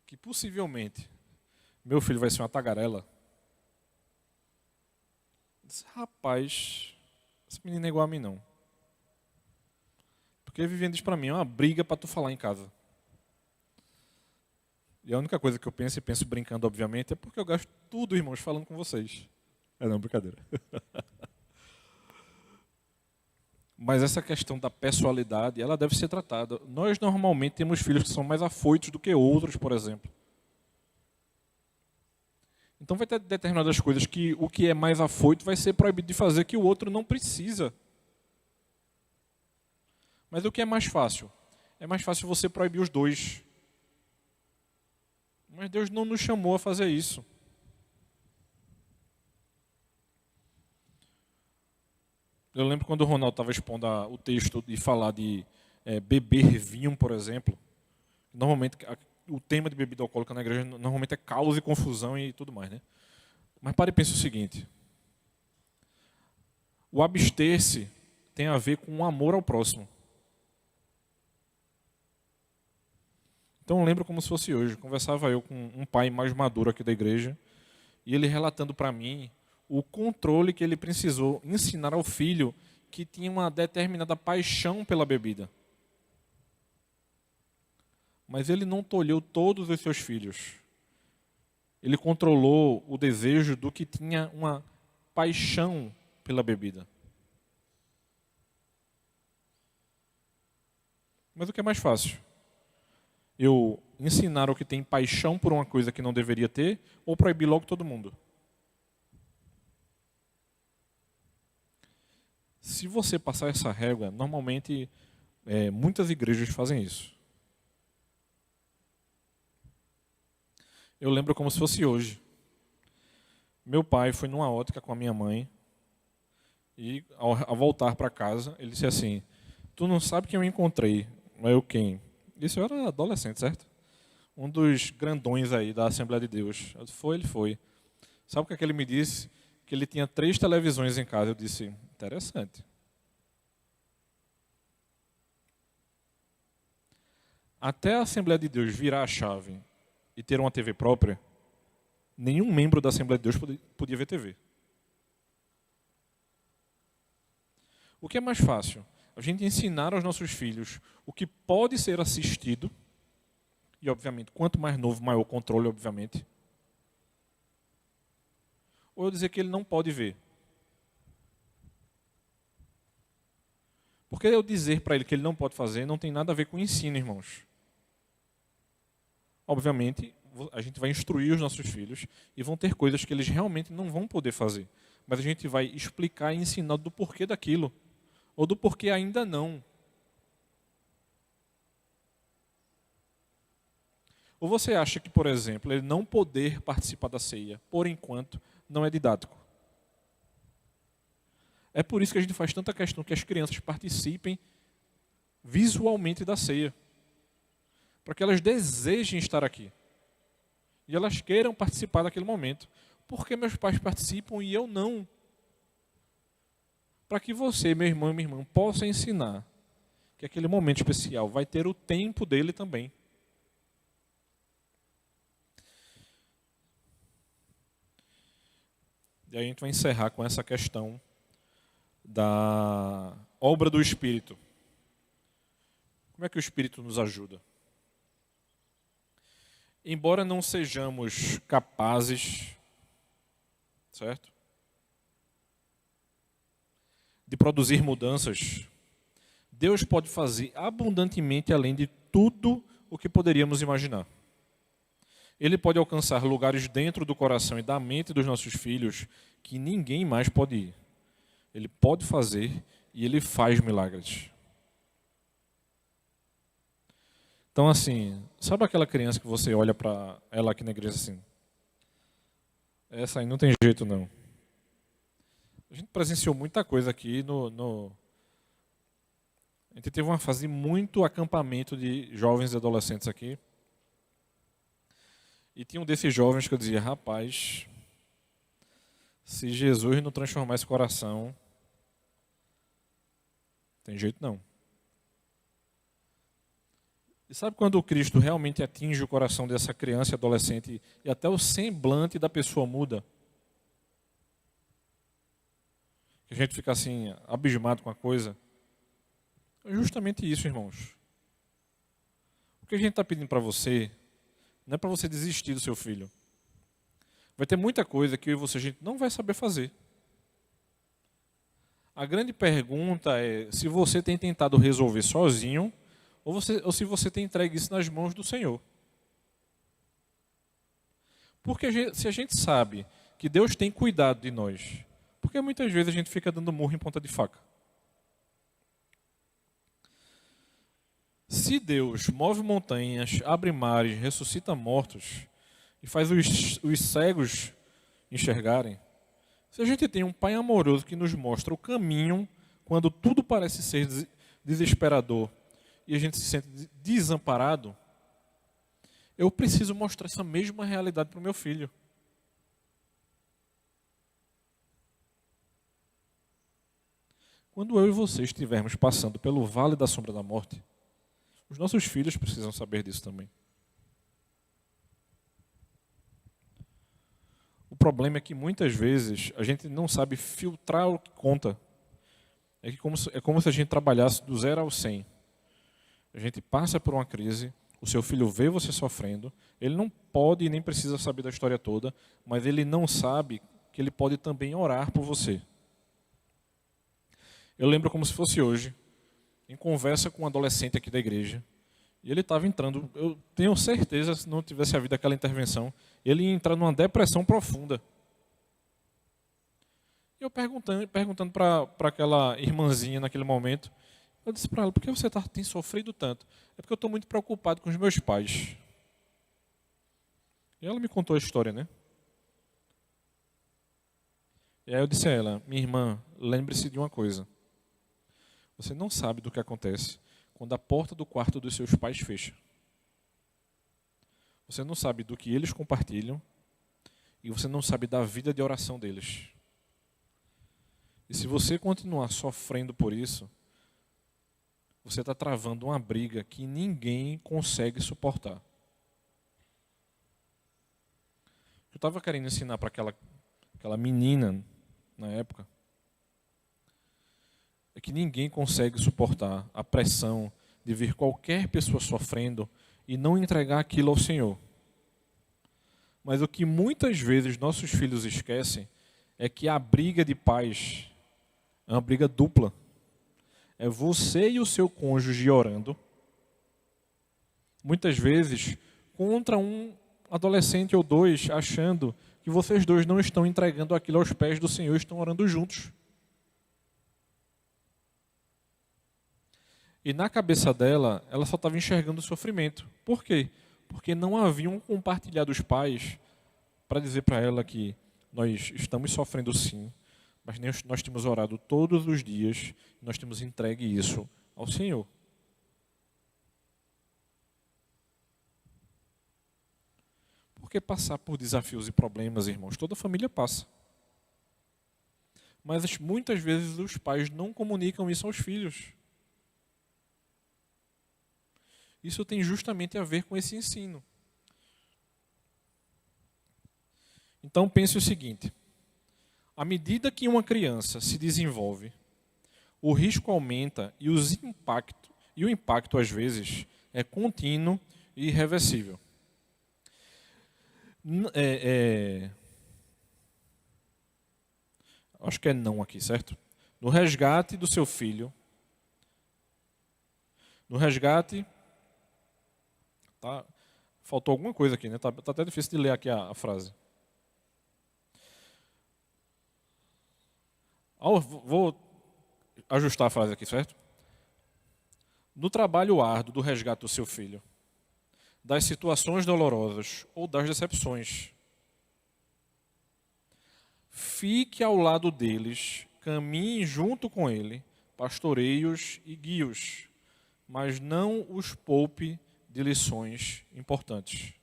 que possivelmente meu filho vai ser uma tagarela, eu disse, rapaz, esse menino é igual a mim não. Porque Viviane diz para mim, é uma briga para tu falar em casa. E a única coisa que eu penso, e penso brincando obviamente, é porque eu gasto tudo, irmãos, falando com vocês. É não, brincadeira. Mas essa questão da pessoalidade, ela deve ser tratada. Nós normalmente temos filhos que são mais afoitos do que outros, por exemplo. Então vai ter determinadas coisas que o que é mais afoito vai ser proibido de fazer que o outro não precisa. Mas o que é mais fácil? é mais fácil você proibir os dois. Mas Deus não nos chamou a fazer isso. Eu lembro quando o Ronaldo estava expondo o texto de falar de beber vinho, por exemplo. Normalmente, o tema de bebida alcoólica na igreja normalmente é caos e confusão e tudo mais, né? Mas pare e pense o seguinte. O abster-se tem a ver com o amor ao próximo. Então eu lembro como se fosse hoje. Conversava eu com um pai mais maduro aqui da igreja, e ele relatando para mim o controle que ele precisou ensinar ao filho que tinha uma determinada paixão pela bebida. Mas ele não tolheu todos os seus filhos. Ele controlou o desejo do que tinha uma paixão pela bebida. Mas o que é mais fácil? Eu ensinar o que tem paixão por uma coisa que não deveria ter, ou proibir logo todo mundo? Se você passar essa régua, normalmente muitas igrejas fazem isso. Eu lembro como se fosse hoje. Meu pai foi numa ótica com a minha mãe, e ao voltar para casa, ele disse assim: tu não sabe quem eu encontrei. Mas eu quem? Isso eu era adolescente, certo? Um dos grandões aí da Assembleia de Deus. Eu disse, ele foi. Sabe o que é que ele me disse? Que ele tinha 3 televisões em casa. Eu disse, interessante. Até a Assembleia de Deus virar a chave e ter uma TV própria, nenhum membro da Assembleia de Deus podia ver TV. O que é mais fácil? A gente ensinar aos nossos filhos o que pode ser assistido, e obviamente, quanto mais novo, maior o controle, obviamente. Ou eu dizer que ele não pode ver. Porque eu dizer para ele que ele não pode fazer não tem nada a ver com ensino, irmãos. Obviamente, a gente vai instruir os nossos filhos e vão ter coisas que eles realmente não vão poder fazer. Mas a gente vai explicar e ensinar do porquê daquilo. Ou do porquê ainda não. Ou você acha que, por exemplo, ele não poder participar da ceia, por enquanto, não é didático? É por isso que a gente faz tanta questão que as crianças participem visualmente da ceia. Para que elas desejem estar aqui. E elas queiram participar daquele momento. Por que meus pais participam e eu não? Para que você, meu irmão e minha irmã, possa ensinar que aquele momento especial vai ter o tempo dele também. E aí a gente vai encerrar com essa questão da obra do Espírito. Como é que o Espírito nos ajuda? Embora não sejamos capazes, certo? De produzir mudanças, Deus pode fazer abundantemente além de tudo o que poderíamos imaginar. Ele pode alcançar lugares dentro do coração e da mente dos nossos filhos que ninguém mais pode ir. Ele pode fazer e ele faz milagres. Então, assim, sabe aquela criança que você olha para ela aqui na igreja assim? Essa aí não tem jeito, não. A gente presenciou muita coisa aqui A gente teve uma fase de muito acampamento de jovens e adolescentes aqui. E tinha um desses jovens que eu dizia, rapaz, se Jesus não transformar esse coração, tem jeito não. E sabe quando o Cristo realmente atinge o coração dessa criança e adolescente e até o semblante da pessoa muda? Que a gente fica assim, abismado com a coisa. É justamente isso, irmãos. O que a gente está pedindo para você não é para você desistir do seu filho. Vai ter muita coisa que eu e você a gente não vai saber fazer. A grande pergunta é se você tem tentado resolver sozinho ou se você tem entregue isso nas mãos do Senhor. Porque se a gente sabe que Deus tem cuidado de nós, porque muitas vezes a gente fica dando murro em ponta de faca. Se Deus move montanhas, abre mares, ressuscita mortos e faz os cegos enxergarem, se a gente tem um Pai amoroso que nos mostra o caminho quando tudo parece ser desesperador e a gente se sente desamparado, eu preciso mostrar essa mesma realidade para o meu filho. Quando eu e você estivermos passando pelo vale da sombra da morte, os nossos filhos precisam saber disso também. O problema é que muitas vezes a gente não sabe filtrar o que conta. É como se a gente trabalhasse do 0 ao 100. A gente passa por uma crise, o seu filho vê você sofrendo, ele não pode e nem precisa saber da história toda, mas ele não sabe que ele pode também orar por você. Eu lembro como se fosse hoje, em conversa com um adolescente aqui da igreja, e ele estava entrando, eu tenho certeza, se não tivesse havido aquela intervenção, ele ia entrar numa depressão profunda. E eu perguntando para aquela irmãzinha naquele momento, eu disse para ela, por que você tem sofrido tanto? É porque eu estou muito preocupado com os meus pais. E ela me contou a história, né? E aí eu disse a ela, minha irmã, lembre-se de uma coisa. Você não sabe do que acontece quando a porta do quarto dos seus pais fecha. Você não sabe do que eles compartilham e você não sabe da vida de oração deles. E se você continuar sofrendo por isso, você está travando uma briga que ninguém consegue suportar. Eu estava querendo ensinar para aquela menina, na época, é que ninguém consegue suportar a pressão de ver qualquer pessoa sofrendo e não entregar aquilo ao Senhor. Mas o que muitas vezes nossos filhos esquecem é que a briga de pais é uma briga dupla. É você e o seu cônjuge orando, muitas vezes contra um adolescente ou dois, achando que vocês dois não estão entregando aquilo aos pés do Senhor, estão orando juntos. E na cabeça dela, ela só estava enxergando o sofrimento. Por quê? Porque não haviam compartilhado os pais para dizer para ela que nós estamos sofrendo sim, mas nós temos orado todos os dias, nós temos entregue isso ao Senhor. Porque passar por desafios e problemas, irmãos, toda família passa. Mas muitas vezes os pais não comunicam isso aos filhos. Isso tem justamente a ver com esse ensino. Então pense o seguinte, à medida que uma criança se desenvolve, o risco aumenta e o impacto às vezes é contínuo e irreversível. Acho que é não aqui, certo? No resgate do seu filho, tá, faltou alguma coisa aqui, né? Tá até difícil de ler aqui a frase. Vou ajustar a frase aqui, certo? No trabalho árduo do resgate do seu filho, das situações dolorosas ou das decepções, fique ao lado deles, caminhe junto com ele, pastoreie-os e guie-os, mas não os poupe de lições importantes.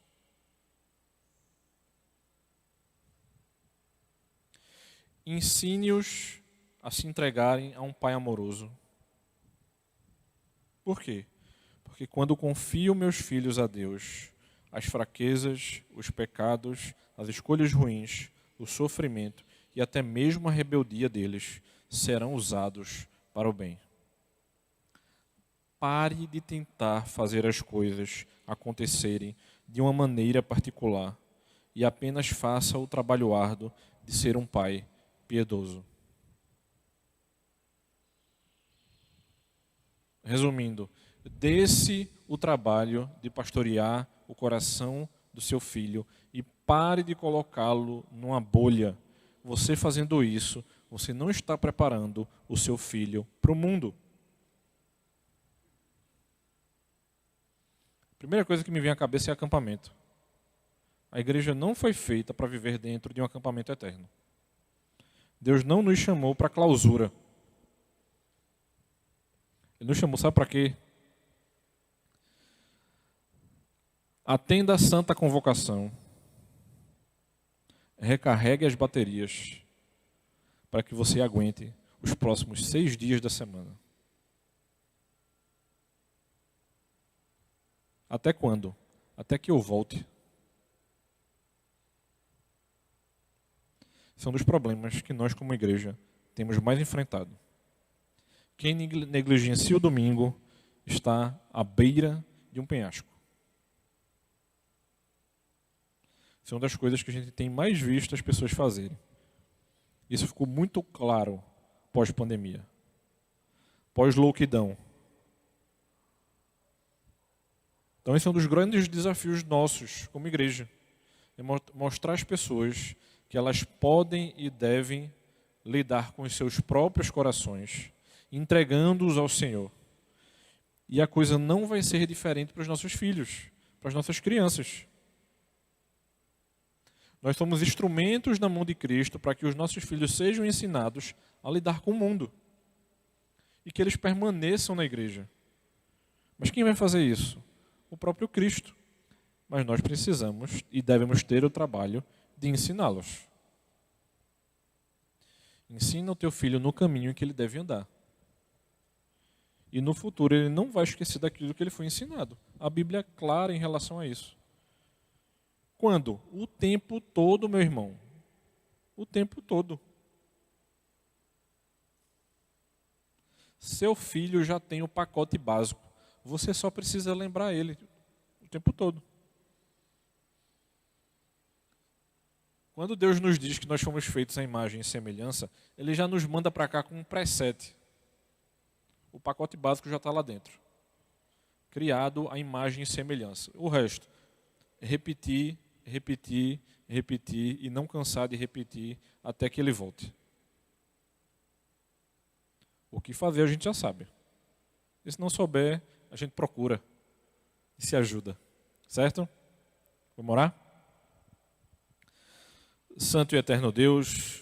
Ensine-os a se entregarem a um Pai amoroso. Por quê? Porque quando confio meus filhos a Deus, as fraquezas, os pecados, as escolhas ruins, o sofrimento e até mesmo a rebeldia deles serão usados para o bem. Pare de tentar fazer as coisas acontecerem de uma maneira particular e apenas faça o trabalho árduo de ser um pai piedoso. Resumindo, dê-se o trabalho de pastorear o coração do seu filho e pare de colocá-lo numa bolha. Você fazendo isso, você não está preparando o seu filho para o mundo. primeira coisa que me vem à cabeça é acampamento. A igreja não foi feita para viver dentro de um acampamento eterno. Deus não nos chamou para clausura. Ele nos chamou, sabe para quê? Atenda a santa convocação. Recarregue as baterias para que você aguente os próximos 6 dias da semana. Até quando? Até que eu volte. São dos problemas que nós, como igreja, temos mais enfrentado. Quem negligencia o domingo está à beira de um penhasco. São das coisas que a gente tem mais visto as pessoas fazerem. Isso ficou muito claro pós-pandemia, pós-lockdown. Então esse é um dos grandes desafios nossos como igreja. É mostrar às pessoas que elas podem e devem lidar com os seus próprios corações, entregando-os ao Senhor. E a coisa não vai ser diferente para os nossos filhos, para as nossas crianças. Nós somos instrumentos na mão de Cristo para que os nossos filhos sejam ensinados a lidar com o mundo e que eles permaneçam na igreja. Mas quem vai fazer isso? O próprio Cristo. Mas nós precisamos e devemos ter o trabalho de ensiná-los. Ensina o teu filho no caminho em que ele deve andar. E no futuro ele não vai esquecer daquilo que ele foi ensinado. A Bíblia é clara em relação a isso. Quando? O tempo todo, meu irmão. O tempo todo. Seu filho já tem o pacote básico. Você só precisa lembrar ele o tempo todo. Quando Deus nos diz que nós fomos feitos à imagem e semelhança, Ele já nos manda para cá com um preset. O pacote básico já está lá dentro. Criado à imagem e semelhança. O resto, repetir, repetir, repetir e não cansar de repetir até que Ele volte. O que fazer a gente já sabe. E se não souber, a gente procura e se ajuda. Certo? Vamos orar? Santo e eterno Deus,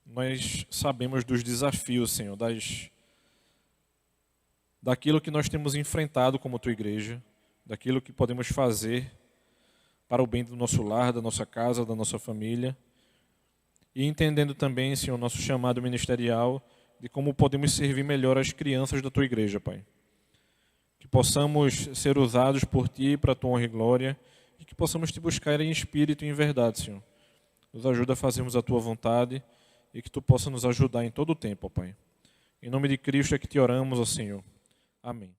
nós sabemos dos desafios, Senhor, daquilo que nós temos enfrentado como Tua igreja, daquilo que podemos fazer para o bem do nosso lar, da nossa casa, da nossa família, e entendendo também, Senhor, nosso chamado ministerial, de como podemos servir melhor as crianças da Tua igreja, Pai. Que possamos ser usados por Ti para a Tua honra e glória, e que possamos Te buscar em espírito e em verdade, Senhor. Nos ajuda a fazermos a Tua vontade e que Tu possa nos ajudar em todo o tempo, ó Pai. Em nome de Cristo é que Te oramos, ó Senhor. Amém.